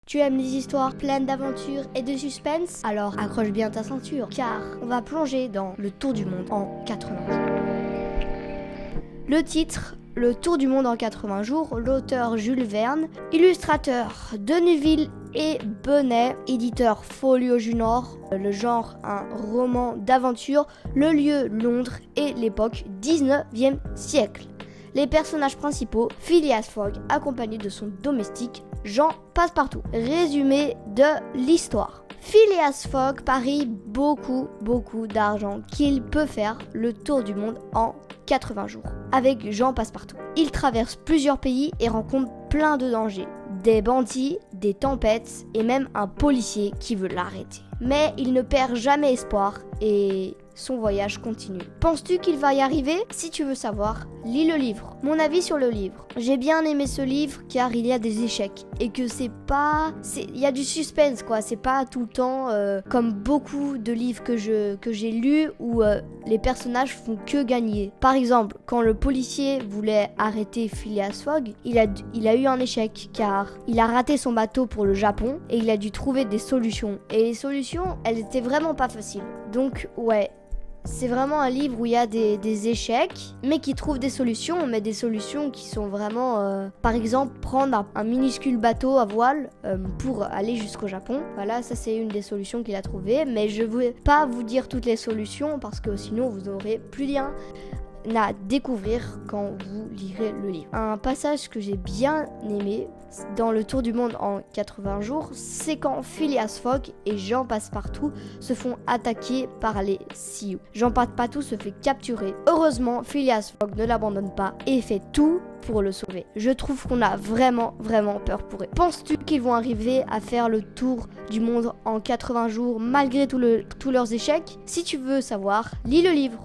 Tu aimes les histoires pleines d'aventures et de suspense? Alors accroche bien ta ceinture, car on va plonger dans le tour du monde en 80 jours. Le titre, Le tour du monde en 80 jours, l'auteur Jules Verne, illustrateur Deneville et Benet, éditeur Folio Junior, le genre un roman d'aventure, le lieu Londres et l'époque 19e siècle. Les personnages principaux, Phileas Fogg accompagné de son domestique Jean Passepartout. Résumé de l'histoire. Phileas Fogg parie beaucoup d'argent qu'il peut faire le tour du monde en 80 jours avec Jean Passepartout. Il traverse plusieurs pays et rencontre plein de dangers. Des bandits, des tempêtes et même un policier qui veut l'arrêter. Mais il ne perd jamais espoir et son voyage continue. Penses-tu qu'il va y arriver? Si tu veux savoir, lis le livre. Mon avis sur le livre. J'ai bien aimé ce livre car il y a des échecs et que il y a du suspense quoi. C'est pas tout le temps comme beaucoup de livres que j'ai lus où les personnages font que gagner. Par exemple, quand le policier voulait arrêter Phileas Fogg, il a eu un échec car il a raté son bateau pour le Japon et il a dû trouver des solutions. Et les solutions, elles étaient vraiment pas faciles. Donc ouais. C'est vraiment un livre où il y a des échecs, mais qui trouvent des solutions, mais des solutions qui sont vraiment... par exemple, prendre un minuscule bateau à voile pour aller jusqu'au Japon. Voilà, ça c'est une des solutions qu'il a trouvées, mais je ne vais pas vous dire toutes les solutions parce que sinon vous n'aurez plus rien à découvrir quand vous lirez le livre. Un passage que j'ai bien aimé dans le tour du monde en 80 jours, c'est quand Phileas Fogg et Jean Passepartout se font attaquer par les Sioux. Jean Passepartout se fait capturer. Heureusement, Phileas Fogg ne l'abandonne pas et fait tout pour le sauver. Je trouve qu'on a vraiment peur pour eux. Penses-tu qu'ils vont arriver à faire le tour du monde en 80 jours malgré tous leurs échecs? Si tu veux savoir, lis le livre.